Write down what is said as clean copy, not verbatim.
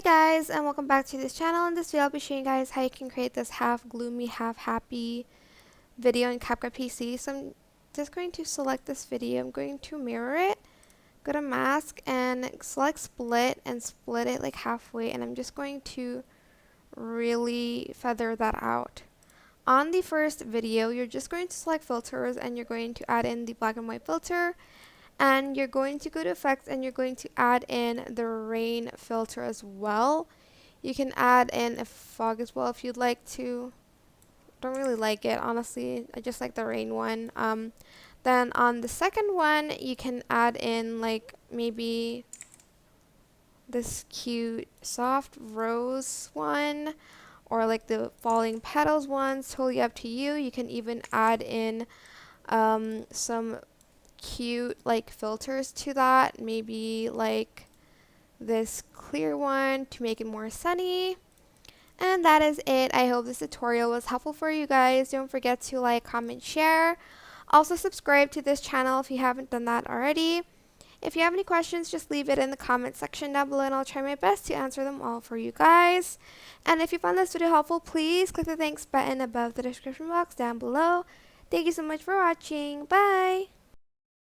Hey guys, and welcome back to this channel. In this video I'll be showing you guys how you can create this half gloomy half happy video in CapCut PC. So I'm just going to select this video. I'm going to mirror it, go to mask and select split and split it like halfway, and I'm just going to really feather that out. On the first video you're just going to select filters and you're going to add in the black and white filter, and you're going to go to effects and you're going to add in the rain filter as well. You can add in a fog as well if you'd like to. Don't really like it, honestly. I just like the rain one. Then on the second one you can add in like maybe this cute soft rose one, or like the falling petals ones. Totally up to you. You can even add in some cute like filters to that, maybe like this clear one to make it more sunny. And that is it. I hope this tutorial was helpful for you guys. Don't forget to like, comment, share. Also subscribe to this channel if you haven't done that already. If you have any questions, just leave it in the comment section down below and I'll try my best to answer them all for you guys. And if you found this video helpful, please click the thanks button above the description box down below. Thank you so much for watching. Bye!